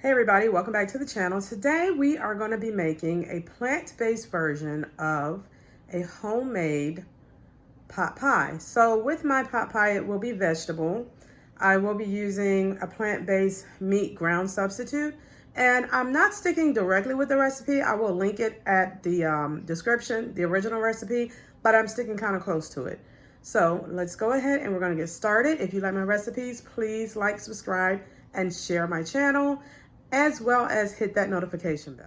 Hey everybody, welcome back to the channel. Today we are going to be making a plant-based version of a homemade pot pie. So with my pot pie, it will be vegetable. I will be using a plant-based meat ground substitute, and I'm not sticking directly with the recipe. I will link it at the description, the original recipe, but I'm sticking kind of close to it. So let's go ahead and we're going to get started. If you like my recipes, please like, subscribe, and share my channel, as well as hit that notification bell.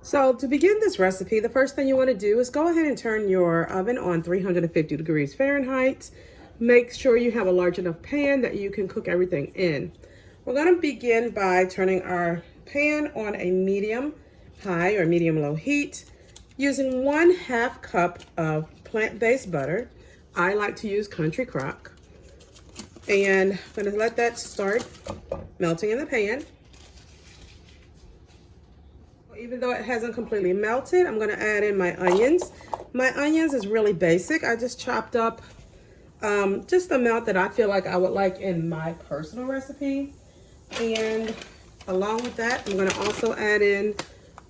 So to begin this recipe, the first thing you want to do is go ahead and turn your oven on 350 degrees Fahrenheit. Make sure you have a large enough pan that you can cook everything in. We're going to begin by turning our pan on a medium high or medium low heat, using 1/2 cup of plant-based butter. I like to use Country Crock. And I'm going to let that start melting in the pan. Even though it hasn't completely melted, I'm going to add in my onions. My onions is really basic. I just chopped up just the amount that I feel like I would like in my personal recipe. And along with that, I'm going to also add in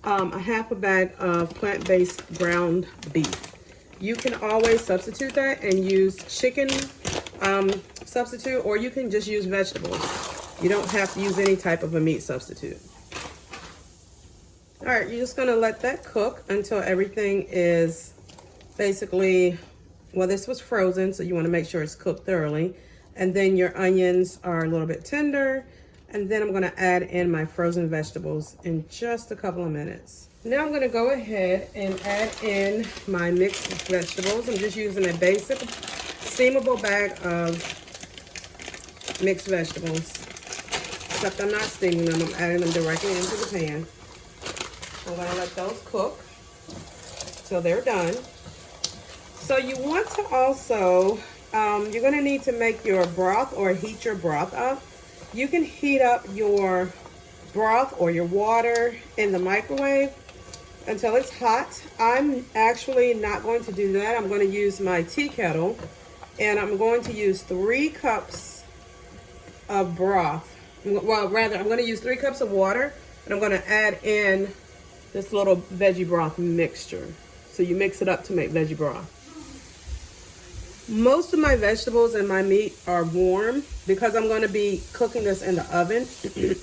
a 1/2 bag of plant-based ground beef. You can always substitute that and use chicken substitute, or you can just use vegetables. You don't have to use any type of a meat substitute. All right, you're just gonna let that cook until everything is basically, well, this was frozen, so you wanna make sure it's cooked thoroughly. And then your onions are a little bit tender. And then I'm gonna add in my frozen vegetables in just a couple of minutes. Now I'm gonna go ahead and add in my mixed vegetables. I'm just using a basic steamable bag of mixed vegetables. Except I'm not steaming them, I'm adding them directly into the pan. I'm going to let those cook till they're done. So you want to also, you're going to need to make your broth or heat your broth up. You can heat up your broth or your water in the microwave until it's hot. I'm actually not going to do that. I'm going to use my tea kettle, and I'm going to use 3 cups of broth. Well, rather, I'm going to use 3 cups of water, and I'm going to add in this little veggie broth mixture. So you mix it up to make veggie broth. Most of my vegetables and my meat are warm because I'm going to be cooking this in the oven.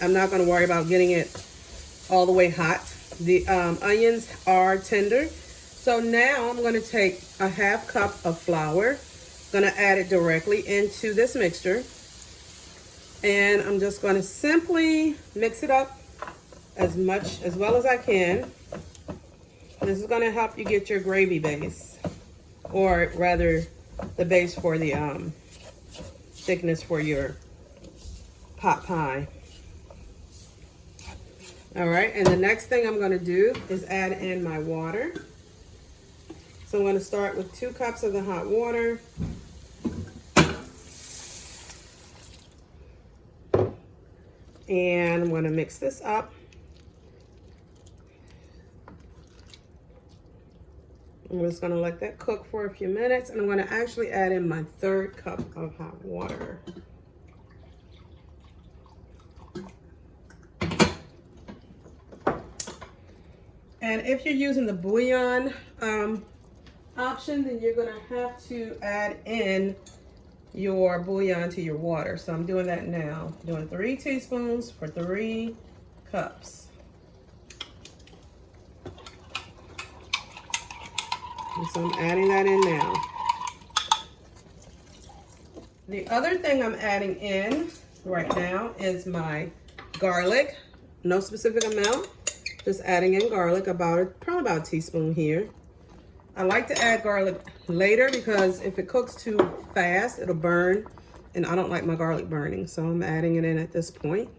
I'm not going to worry about getting it all the way hot. The onions are tender. So now I'm going to take a 1/2 cup of flour. I'm going to add it directly into this mixture. And I'm just going to simply mix it up as well as I can. This is going to help you get your gravy base, or rather the base for the thickness for your pot pie. All right, and the next thing I'm going to do is add in my water. So I'm going to start with 2 cups of the hot water. And I'm going to mix this up. I'm just going to let that cook for a few minutes, and I'm going to actually add in my 3rd cup of hot water. And if you're using the bouillon option, then you're going to have to add in your bouillon to your water. So I'm doing that now. I'm doing 3 teaspoons for 3 cups. And so I'm adding that in now. The other thing I'm adding in right now is my garlic. No specific amount. Just adding in garlic, probably about a teaspoon here. I like to add garlic later because if it cooks too fast, it'll burn. And I don't like my garlic burning, so I'm adding it in at this point.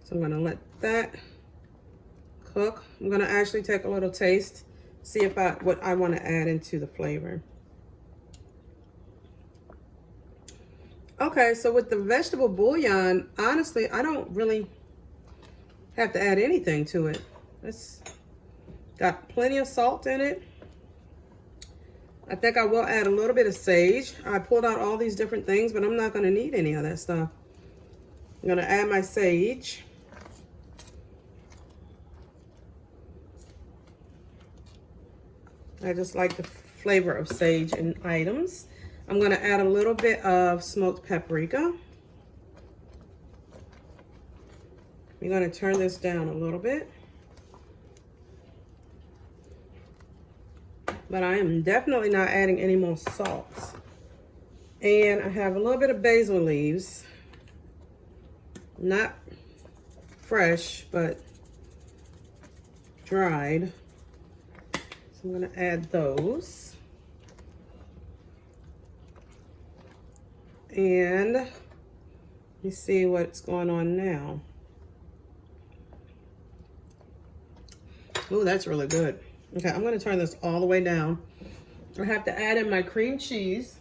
So I'm gonna let that cook. I'm gonna actually take a little taste, see if what I want to add into the flavor. Okay, so with the vegetable bouillon, honestly, I don't really have to add anything to it. It's got plenty of salt in it. I think I will add a little bit of sage. I pulled out all these different things, but I'm not going to need any of that stuff. I'm going to add my sage. I just like the flavor of sage in items. I'm going to add a little bit of smoked paprika. We're going to turn this down a little bit. But I am definitely not adding any more salt. And I have a little bit of basil leaves. Not fresh, but dried. So I'm going to add those. And let me see what's going on now. Oh, that's really good. Okay, I'm going to turn this all the way down. I have to add in my cream cheese.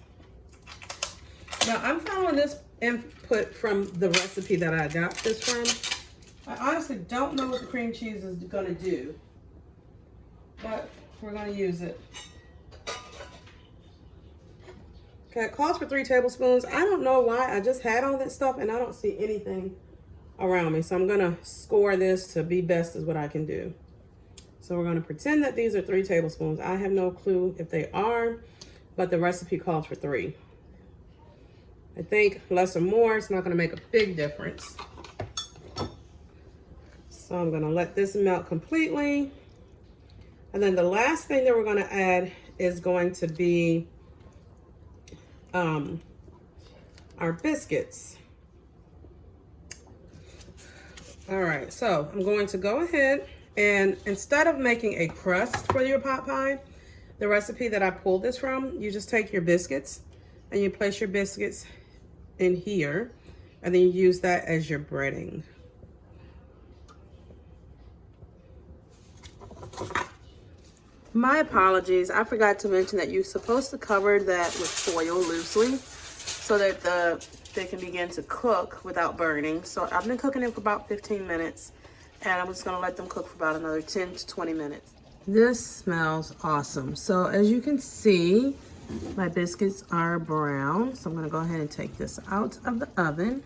Now, I'm following this input from the recipe that I got this from. I honestly don't know what the cream cheese is going to do, but we're going to use it. Okay, it calls for 3 tablespoons. I don't know why. I just had all that stuff and I don't see anything around me. So I'm going to score this to be best is what I can do. So we're going to pretend that these are 3 tablespoons. I have no clue if they are, but the recipe calls for 3. I think less or more, it's not going to make a big difference. So I'm going to let this melt completely. And then the last thing that we're going to add is going to be our biscuits. All right, so I'm going to go ahead and instead of making a crust for your pot pie, the recipe that I pulled this from, you just take your biscuits and you place your biscuits in here and then you use that as your breading. My apologies, I forgot to mention that you're supposed to cover that with foil loosely so that they can begin to cook without burning. So I've been cooking it for about 15 minutes. And I'm just gonna let them cook for about another 10 to 20 minutes. This smells awesome. So as you can see, my biscuits are brown. So I'm gonna go ahead and take this out of the oven.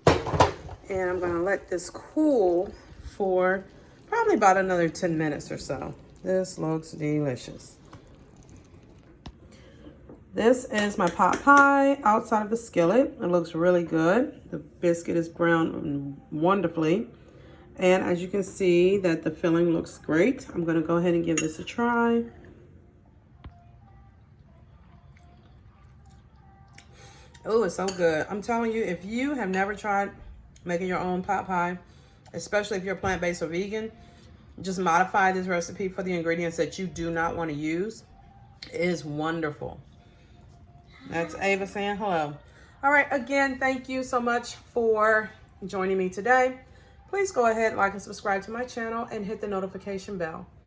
And I'm gonna let this cool for probably about another 10 minutes or so. This looks delicious. This is my pot pie outside of the skillet. It looks really good. The biscuit is browned wonderfully. And as you can see that the filling looks great. I'm gonna go ahead and give this a try. Oh, it's so good. I'm telling you, if you have never tried making your own pot pie, especially if you're plant-based or vegan, just modify this recipe for the ingredients that you do not want to use. It is wonderful. That's Ava saying hello. All right, again, thank you so much for joining me today. Please go ahead, like and subscribe to my channel and hit the notification bell.